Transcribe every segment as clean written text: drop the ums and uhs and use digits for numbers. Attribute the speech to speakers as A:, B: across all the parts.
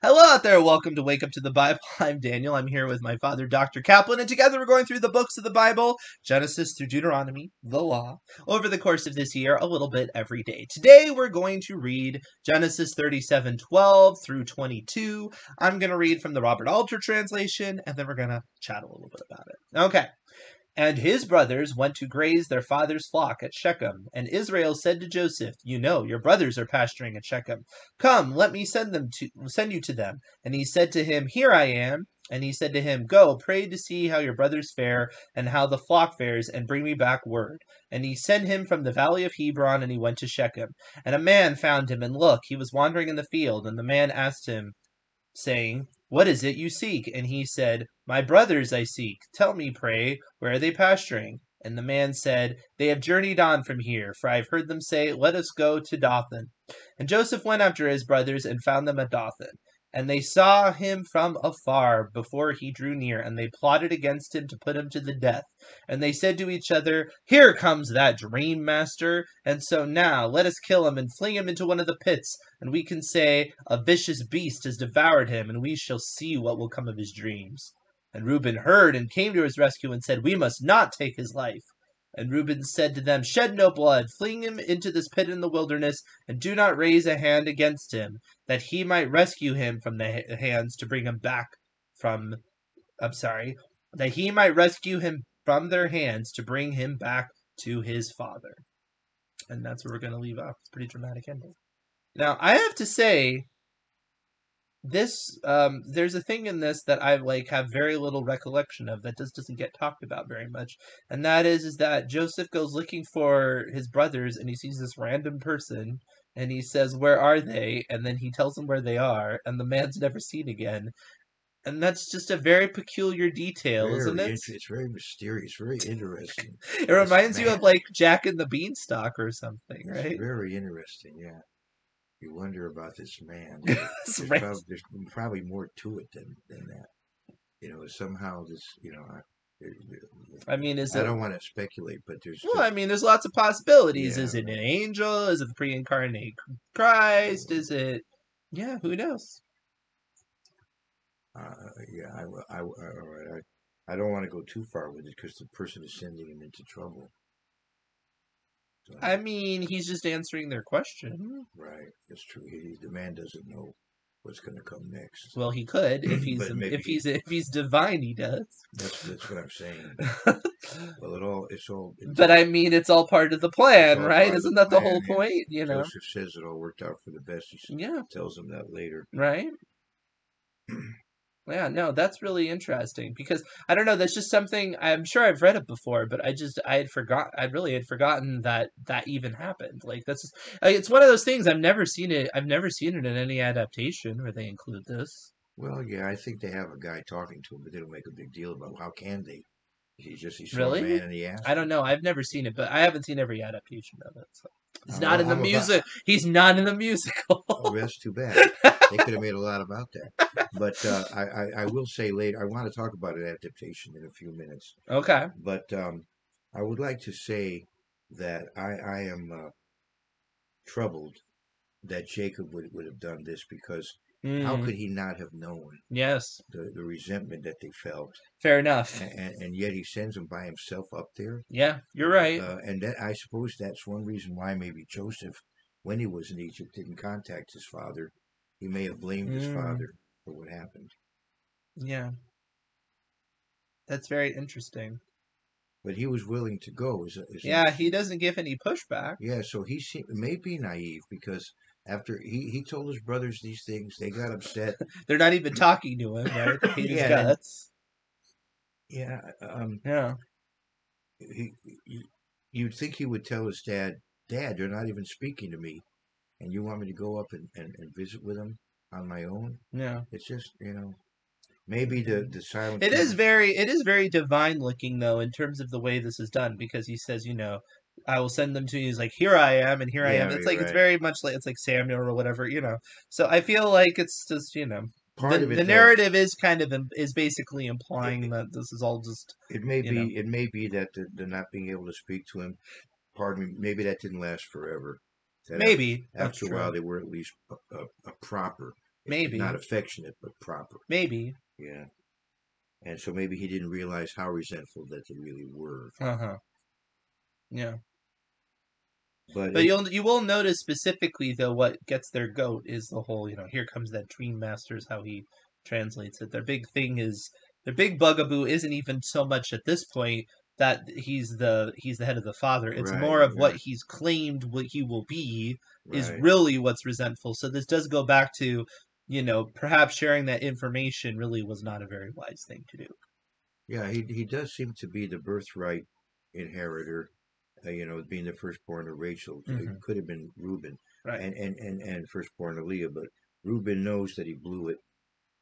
A: Hello out there, welcome to Wake Up to the Bible. I'm Daniel, I'm here with my father, Dr. Kaplan, and together we're going through the books of the Bible, Genesis through Deuteronomy, the law, over the course of this year, a little bit every day. Today we're going to read Genesis 37:12 through 22. I'm going to read from the Robert Alter translation, and then we're going to chat a little bit about it. Okay. And his brothers went to graze their father's flock at Shechem. And Israel said to Joseph, "You know, your brothers are pasturing at Shechem. Come, let me send you to them." And he said to him, "Here I am." And he said to him, "Go, pray to see how your brothers fare, and how the flock fares, and bring me back word." And he sent him from the valley of Hebron, and he went to Shechem. And a man found him, and look, he was wandering in the field. And the man asked him, saying, "What is it you seek?" And he said, "My brothers I seek. Tell me, pray, where are they pasturing?" And the man said, "They have journeyed on from here, for I have heard them say, 'Let us go to Dothan.'" And Joseph went after his brothers and found them at Dothan. And they saw him from afar before he drew near, and they plotted against him to put him to the death. And they said to each other, "Here comes that dream master. And so now let us kill him and fling him into one of the pits, and we can say, 'A vicious beast has devoured him,' and we shall see what will come of his dreams." And Reuben heard and came to his rescue and said, "We must not take his life." And Reuben said to them, "Shed no blood, fling him into this pit in the wilderness, and do not raise a hand against him, that he might rescue him from the hands to bring him back from, that he might rescue him from their hands to bring him back to his father." And that's where we're going to leave off. It's a pretty dramatic ending. Now, I have to say, this there's a thing in this that I have very little recollection of that just doesn't get talked about very much, and that is that Joseph goes looking for his brothers and he sees this random person and he says, "Where are they?" And then he tells them where they are, and the man's never seen again. And that's just a very peculiar detail, isn't it?
B: It's very mysterious, very interesting.
A: It reminds you of Jack and the Beanstalk or something, right?
B: It's very interesting, yeah. You wonder about this man. There's probably more to it than that. Somehow this,
A: I mean,
B: I don't want to speculate, but there's
A: there's lots of possibilities.
B: Yeah,
A: Is it an angel? Is it the pre-incarnate Christ? Is it? Yeah, who knows?
B: Yeah, I don't want to go too far with it because the person is sending him into trouble. So,
A: I mean, he's just answering their question.
B: Right, that's true. The man doesn't know what's going to come next.
A: Well, he could if he's divine. He does.
B: That's what I'm saying. Well,
A: But I mean, it's all part of the plan, right? Isn't that the whole point?
B: Joseph says it all worked out for the best. He tells him that later,
A: right? Yeah, no, that's really interesting because I don't know. That's just something I'm sure I've read it before, but I really had forgotten that even happened. It's one of those things I've never seen it. I've never seen it in any adaptation where they include this.
B: Well, yeah, I think they have a guy talking to him, but they don't make a big deal about how can they. He saw
A: really?
B: a man and he asked.
A: I don't know. I've never seen it, but I haven't seen every adaptation of it. So. He's not in the music. He's not in the musical.
B: Oh, that's too bad. They could have made a lot about that. But I will say later, I want to talk about an adaptation in a few minutes.
A: Okay.
B: But I would like to say that I am troubled that Jacob would have done this because how could he not have known?
A: Yes.
B: The resentment that they felt.
A: Fair enough.
B: And yet he sends him by himself up there.
A: Yeah, you're right.
B: And I suppose that's one reason why maybe Joseph, when he was in Egypt, didn't contact his father. He may have blamed his father for what happened.
A: Yeah. That's very interesting.
B: But he was willing to go.
A: He doesn't give any pushback.
B: Yeah, so he may be naive because after he told his brothers these things, they got upset.
A: They're not even talking to him, right? They hate his guts.
B: Yeah.
A: Yeah.
B: You'd think he would tell his dad, "Dad, they're not even speaking to me, and you want me to go up and visit with them on my own?"
A: Yeah.
B: It's just, maybe the silent.
A: It is very divine looking though in terms of the way this is done because he says, "I will send them to you." He's like, "Here I am," and here I am. It's it's very much like it's like Samuel or whatever, So I feel like it's just,
B: Part of it,
A: the narrative is basically implying that this is all just.
B: It may be that they're not being able to speak to him. Pardon me. Maybe that didn't last forever.
A: Maybe
B: after a while they were at least a proper
A: Maybe.
B: not affectionate, but proper.
A: Maybe.
B: Yeah. And so maybe he didn't realize how resentful that they really were.
A: Uh-huh. Yeah.
B: But
A: But you will notice specifically though what gets their goat is the whole, here comes that dream master is how he translates it. Their big thing is their big bugaboo isn't even so much at this point that he's the head of the father. It's
B: right,
A: more of what
B: right,
A: he's claimed what he will be is
B: right.
A: really what's resentful. So this does go back to, perhaps sharing that information really was not a very wise thing to do.
B: Yeah, he does seem to be the birthright inheritor. Being the firstborn of Rachel, it
A: Hmm.
B: could have been Reuben,
A: Right.
B: and firstborn of Leah, but Reuben knows that he blew it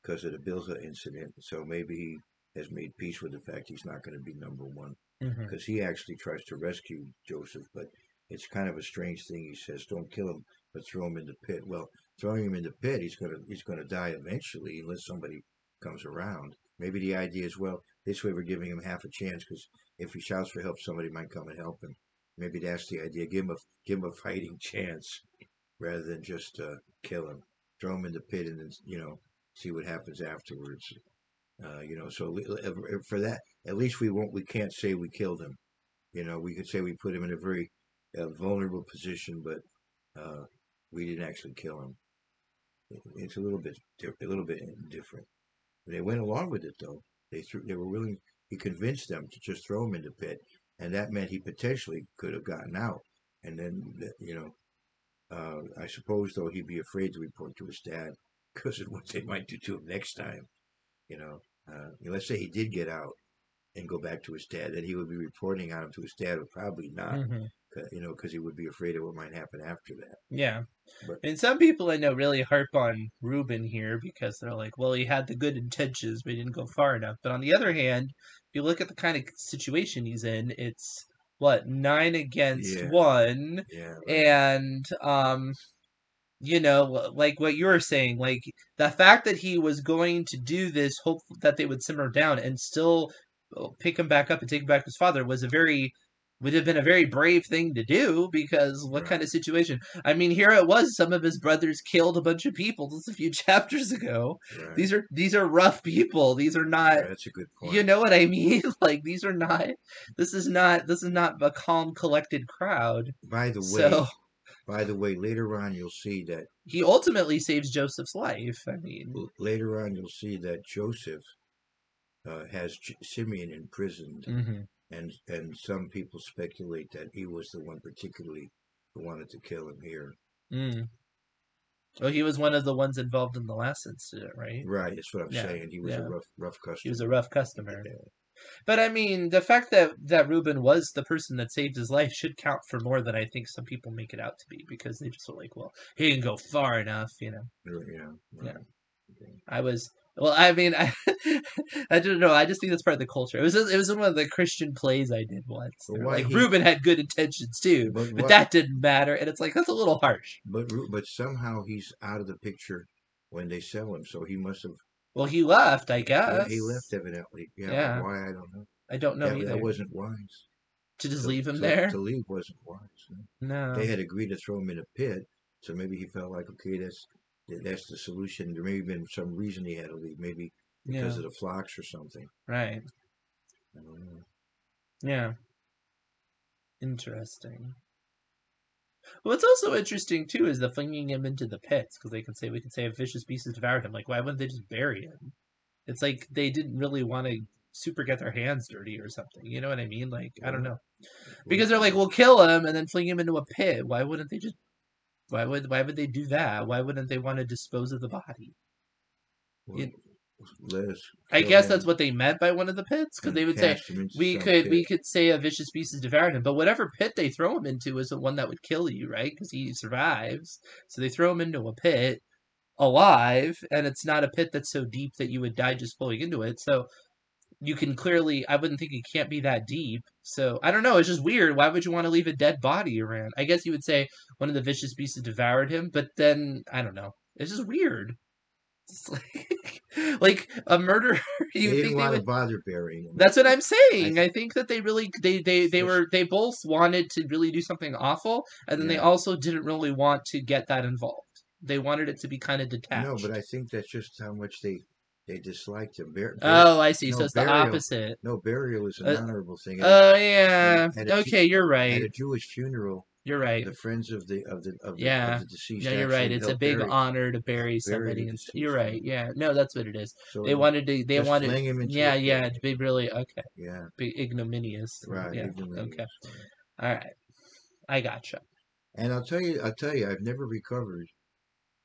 B: because of the Bilhah incident. So maybe he has made peace with the fact he's not going to be number one,
A: Hmm.
B: because he actually tries to rescue Joseph, but it's kind of a strange thing. He says, "Don't kill him, but throw him in the pit." Well, throwing him in the pit, he's gonna die eventually unless somebody comes around. Maybe the idea is, well, this way we're giving him half a chance because if he shouts for help, somebody might come and help him. Maybe that's the idea. Give him a fighting chance rather than just kill him. Throw him in the pit and then see what happens afterwards. So for that, at least we can't say we killed him. We could say we put him in a very vulnerable position, but uh, we didn't actually kill him. It's a little bit different. They went along with it though. They were willing. He convinced them to just throw him in the pit, and that meant he potentially could have gotten out. And then I suppose though he'd be afraid to report to his dad because of what they might do to him next time. Let's say he did get out and go back to his dad, then he would be reporting on him to his dad, or probably not,
A: Hmm.
B: because he would be afraid of what might happen after that.
A: Yeah.
B: But
A: And some people I know really harp on Reuben here because they're like, well, he had the good intentions, but he didn't go far enough. But on the other hand, if you look at the kind of situation he's in, it's what, nine against
B: yeah,
A: one,
B: yeah, right,
A: and like what you were saying, like the fact that he was going to do this, hope that they would simmer down and still pick him back up and take him back to his father would have been a very brave thing to do because what kind of
B: right,
A: situation? I mean, here it was, some of his brothers killed a bunch of people just a few chapters ago.
B: right.
A: These are rough people. These are not.
B: Yeah, that's a good
A: You
B: point.
A: know what I mean? Like these are not. This is not a calm, collected crowd.
B: By the
A: So
B: way, later on you'll see that
A: he ultimately saves Joseph's life. I mean,
B: Joseph has Simeon imprisoned,
A: hmm.
B: and some people speculate that he was the one particularly who wanted to kill him here.
A: Mm. Well, he was one of the ones involved in the last incident, right?
B: Right, that's what I'm
A: Yeah,
B: saying. He was a
A: yeah.
B: rough
A: He was a
B: customer.
A: rough customer.
B: Yeah.
A: But I mean, the fact that Reuben was the person that saved his life should count for more than I think some people make it out to be because they just were like, well, he didn't go far enough.
B: Yeah,
A: Yeah.
B: right. Okay.
A: I was. Well, I mean, I don't know. I just think that's part of the culture. It was in one of the Christian plays I did once.
B: But
A: They're
B: why
A: like
B: he?
A: Reuben had good intentions too,
B: But
A: but
B: what?
A: that didn't matter, and it's like that's a little harsh.
B: But somehow he's out of the picture when they sell him. So he must have.
A: Well, he left, I
B: Yeah, he left
A: guess.
B: evidently. Yeah,
A: Yeah,
B: why I don't know.
A: I don't know
B: That
A: either.
B: wasn't wise.
A: To just
B: To
A: leave him
B: to
A: there?
B: leave wasn't wise. No. They
A: No.
B: had agreed to throw him in a pit, so maybe he felt like, okay, that's the solution. There may have been some reason he had to leave, maybe because
A: Yeah.
B: of the flocks or something.
A: Right.
B: I don't know.
A: Yeah. Interesting. What's also interesting too is the flinging him into the pits because we could say a vicious beast has devoured him. Like, why wouldn't they just bury him? It's like they didn't really want to super get their hands dirty or something. You know what I mean? Like, I don't
B: Well,
A: know.
B: well,
A: Because they're like, we'll kill him and then fling him into a pit. Why wouldn't they just? Why would they do that? Why wouldn't they want to dispose of the body?
B: well,
A: You,
B: let us
A: I
B: kill
A: guess that's
B: him
A: what they meant by one of the pits, because they
B: and
A: would say
B: cast him into
A: we
B: some
A: could
B: pit.
A: we could say a vicious beast has devoured him, but whatever pit they throw him into is the one that would kill you, right? Because he survives, so they throw him into a pit alive, and it's not a pit that's so deep that you would die just falling into it. So you can clearly, I wouldn't think it can't be that deep. So I don't know. It's just weird. Why would you want to leave a dead body around? I guess you would say one of the vicious beasts has devoured him, but then I don't know. It's just weird. It's like a murderer.
B: They
A: You
B: didn't
A: think they
B: want to
A: would?
B: bother burying him.
A: That's what I'm
B: I
A: saying.
B: th-
A: I think that they really they both wanted to really do something awful, and then they
B: yeah,
A: also didn't really want to get that involved. They wanted it to be kind of
B: No, but
A: detached.
B: I think that's just how much they disliked him.
A: Oh, I see. So
B: No
A: it's the
B: burial.
A: opposite.
B: No burial is an
A: Uh,
B: honorable thing.
A: oh yeah.
B: At
A: Okay, you're
B: at
A: right.
B: a Jewish funeral,
A: You're right.
B: the friends of
A: Yeah.
B: the
A: No,
B: deceased
A: you're right.
B: actually
A: It's a
B: help
A: big honor to bury
B: bury the
A: somebody, and you're
B: deceased.
A: right.
B: Yeah.
A: Yeah. No, that's what it is.
B: So
A: They wanted to. They
B: just
A: wanted.
B: fling him into a
A: Yeah,
B: pit.
A: yeah. To be really okay.
B: Yeah,
A: Be ignominious.
B: right.
A: Yeah. Okay.
B: Ignominious. Right.
A: All right. I gotcha.
B: And I'll tell you, I've never recovered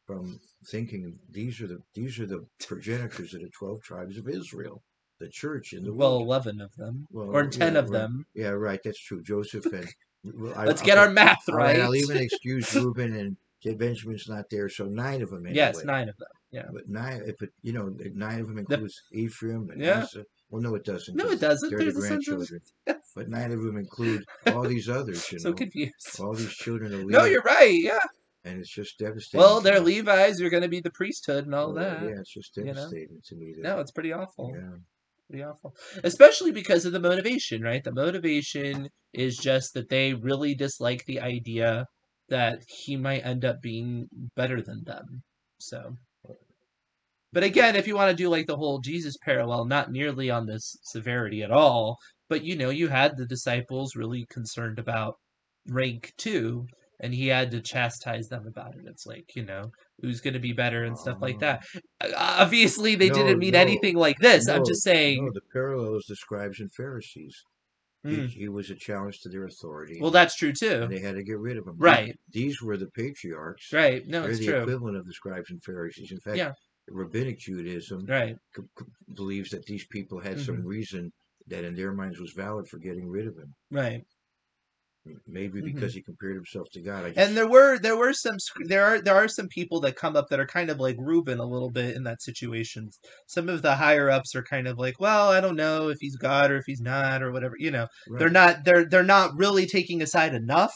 B: from thinking these are the progenitors of the 12 tribes of Israel, the church in the
A: Well,
B: wilderness.
A: 11 of them, or
B: Well,
A: 10
B: yeah,
A: of
B: right.
A: them.
B: Yeah, right. That's true. Joseph and well,
A: Let's get
B: okay.
A: our math
B: All right.
A: right.
B: I'll even excuse Reuben and Benjamin's not there, so nine of them
A: Yes,
B: anyway.
A: 9 of them. Yeah.
B: But nine, if it, you know, nine of them
A: The,
B: includes Ephraim,
A: yeah.
B: Manasseh. Well, no, it doesn't
A: No, it
B: because
A: doesn't.
B: they're the
A: There's the sons of.
B: grandchildren.
A: Yes.
B: But nine of them include all these others,
A: So confused.
B: all these children of
A: No,
B: Leah,
A: you're right. Yeah.
B: and it's just devastating
A: Well,
B: to
A: they're
B: me.
A: Levi's. You're going to be the priesthood and all
B: Well,
A: that.
B: yeah, it's just
A: You know.
B: devastating to me that,
A: No, it's pretty awful.
B: yeah,
A: Pretty awful. Especially because of the motivation, right? The motivation is just that they really dislike the idea that he might end up being better than them. So. But again, if you want to do like the whole Jesus parallel, not nearly on this severity at all, but you had the disciples really concerned about rank too, and he had to chastise them about it. It's like, who's going to be better and stuff like
B: uh,
A: that. Obviously, they
B: no,
A: didn't mean anything like this. I'm just
B: no.
A: saying,
B: The parallel is the scribes and Pharisees.
A: mm,
B: He was a challenge to their authority,
A: well, that's true
B: and
A: too.
B: they had to get rid of him.
A: Right,
B: These were the patriarchs.
A: right. No,
B: They're
A: it's
B: the
A: true.
B: equivalent of the scribes and Pharisees. In fact,
A: Yeah,
B: rabbinic Judaism
A: right.
B: believes that these people had some
A: Hmm.
B: reason that in their minds was valid for getting rid of him.
A: Right.
B: Maybe
A: Hmm.
B: because he compared himself to God.
A: And there are some people that come up that are kind of like Reuben a little bit in that situation. Some of the higher ups are kind of like, well, I don't know if he's God or if he's not or whatever. They're
B: Right,
A: not they're not really taking a side enough,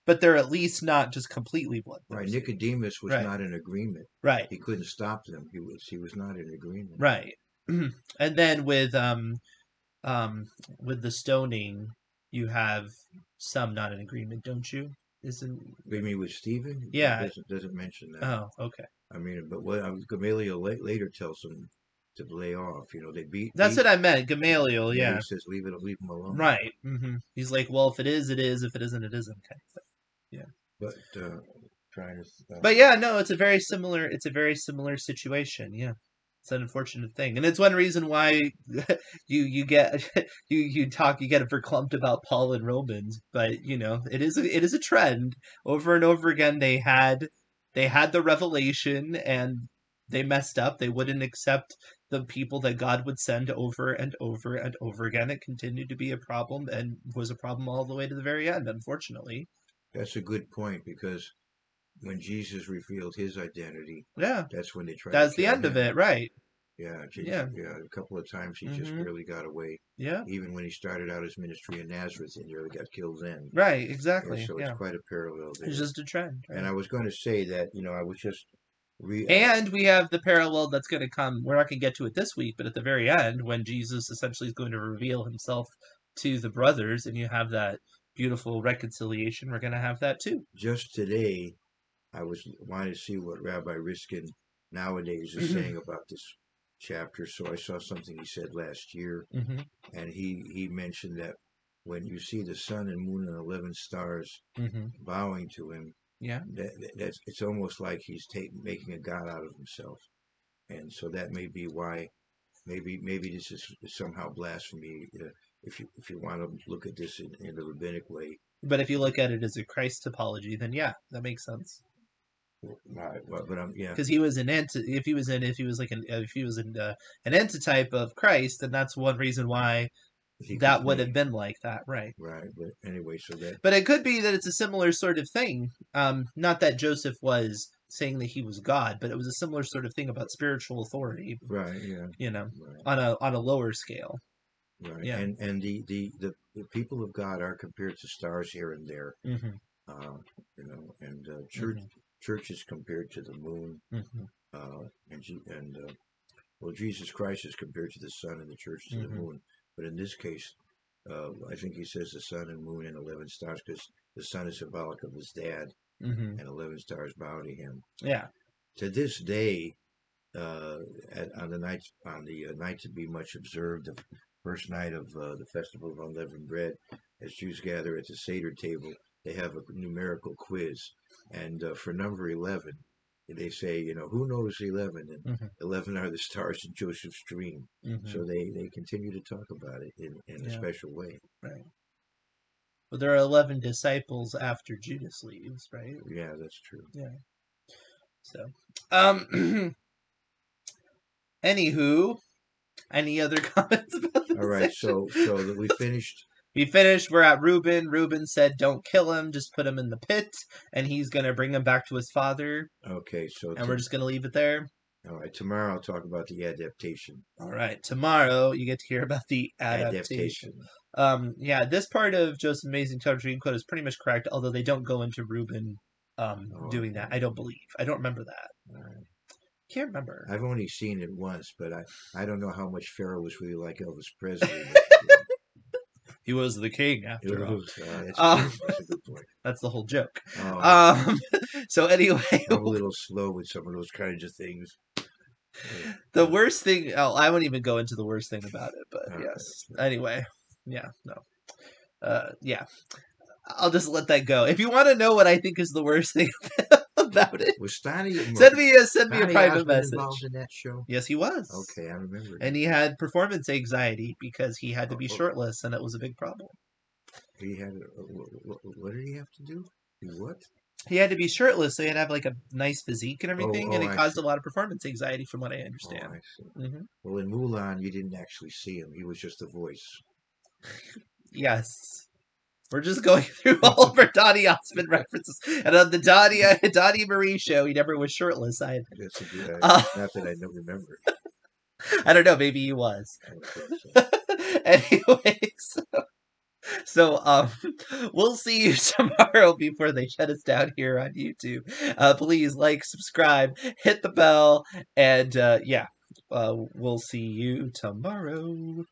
A: but they're at least not just completely
B: right.
A: bloodthirsty.
B: Nicodemus was
A: Right.
B: not in agreement.
A: Right.
B: He couldn't stop them. He was not in agreement.
A: Right. And then um with the stoning, you have some not in agreement, don't you? Isn't
B: Maybe with Stephen, it
A: Yeah.
B: doesn't mention that.
A: Oh, okay.
B: I mean, but what Gamaliel later tells them to lay off. You know, they
A: That's
B: beat.
A: what I meant. Gamaliel,
B: Yeah,
A: yeah.
B: he says leave him alone.
A: Right. He's like, well, if it is, it is. If it isn't, it isn't. Kind of thing. Yeah.
B: But trying to
A: But yeah, no, it's a very similar. It's a very similar situation. Yeah. It's an unfortunate thing, and it's one reason why you get you get verklempt about Paul and Romans. But it is a trend over and over again. They had the revelation and they messed up. They wouldn't accept the people that God would send over and over and over again. It continued to be a problem and was a problem all the way to the very end, unfortunately.
B: That's a good point because when Jesus revealed his identity,
A: Yeah,
B: that's when they tried to
A: that's the
B: kill
A: end of
B: him.
A: it, right?
B: Yeah,
A: Yeah.
B: yeah. A couple of times he just
A: Hmm.
B: barely got away.
A: Yeah.
B: Even when he started out his ministry in Nazareth, he nearly got killed then.
A: Right.
B: Yeah,
A: Exactly.
B: so it's
A: Yeah.
B: quite a parallel
A: It's
B: there.
A: just a trend,
B: And
A: right?
B: I was going to say that I was just re
A: And we have the parallel that's going to come. We're not going to get to it this week, but at the very end, when Jesus essentially is going to reveal himself to the brothers, and you have that beautiful reconciliation, we're going to have that too.
B: just today. I was wanting to see what Rabbi Riskin nowadays is
A: Hmm.
B: saying about this chapter. So I saw something he said last year,
A: Hmm.
B: and he mentioned that when you see the sun and moon and 11 stars
A: Hmm.
B: bowing to him,
A: Yeah.
B: that's it's almost like he's making a god out of himself, and so that may be why. Maybe this is somehow blasphemy. If you want to look at this in the rabbinic way,
A: But if you look at it as a Christ topology, then yeah, that makes sense.
B: right? Well, but yeah,
A: Because he was an if he was an antitype of Christ, then that's one reason why
B: he could
A: that would
B: claim
A: have been like that, right?
B: right. But anyway, so that
A: But it could be that it's a similar sort of thing. Not that Joseph was saying that he was God, but it was a similar sort of thing about spiritual authority.
B: right, yeah, right.
A: On a lower scale.
B: Right,
A: Yeah.
B: and the people of God are compared to stars here and there,
A: Hmm.
B: uh, and
A: Hmm.
B: church is compared to the moon,
A: Hmm.
B: and well, Jesus Christ is compared to the sun, and the church to the
A: Hmm.
B: moon. But in this case, I think he says the sun and moon and 11 stars because the sun is symbolic of his dad,
A: Hmm.
B: and 11 stars bow to him.
A: Yeah.
B: to this day, on the night to be much observed, the first night of the festival of unleavened bread, as Jews gather at the Seder table, they have a numerical quiz, and for number 11, they say, who knows 11, and
A: Mm-hmm.
B: 11 are the stars in Joseph's dream.
A: Mm-hmm.
B: So they continue to talk about it in a special way.
A: Right. Well, there are 11 disciples after Judas leaves, right?
B: Yeah, that's true.
A: Yeah. So, anywho, any other comments about this?
B: All right, so that we finished.
A: We finished. We're at Reuben. Reuben said, "Don't kill him. Just put him in the pit, and he's gonna bring him back to his father."
B: Okay, so
A: And we're just gonna leave it there.
B: all right, tomorrow I'll talk about the adaptation.
A: All right. Tomorrow you get to hear about the adaptation. Yeah, this part of Joseph's Amazing Dream Quote is pretty much correct, although they don't go into Reuben doing that. I don't believe. I don't remember that.
B: All right.
A: Can't remember.
B: I've only seen it once, but I don't know how much Pharaoh was really like Elvis Presley.
A: He was the king after all.
B: That's a good point.
A: That's the whole joke.
B: Oh,
A: So anyway,
B: I'm a little slow with some of those kinds of things.
A: the worst thing. Oh, I won't even go into the worst thing about it, but
B: All
A: yes.
B: right.
A: Anyway, yeah, no, yeah. I'll just let that go. If you want to know what I think is the worst thing about it,
B: Was Stani
A: send me a
B: Stani
A: private
B: Osmond
A: message.
B: involved in that show?
A: Yes, he was.
B: Okay, I remember.
A: And he had performance anxiety because he had to be
B: Oh.
A: shirtless, and it was a big problem.
B: He had what did he have to do? What?
A: He had to be shirtless, so he had to have like a nice physique and everything, and it
B: I
A: caused
B: see.
A: a lot of performance anxiety, from what I understand.
B: Oh, I see.
A: Mm-hmm.
B: Well, in Mulan, you didn't actually see him; he was just a voice.
A: Yes. We're just going through all of our Donny Osmond references. And on the Donnie Marie show, he never was shirtless either.
B: That's a good.
A: Uh,
B: Not that I don't remember.
A: I don't know, maybe he was.
B: Okay, so.
A: Anyways, so we'll see you tomorrow before they shut us down here on YouTube. Please like, subscribe, hit the bell, and yeah, we'll see you tomorrow.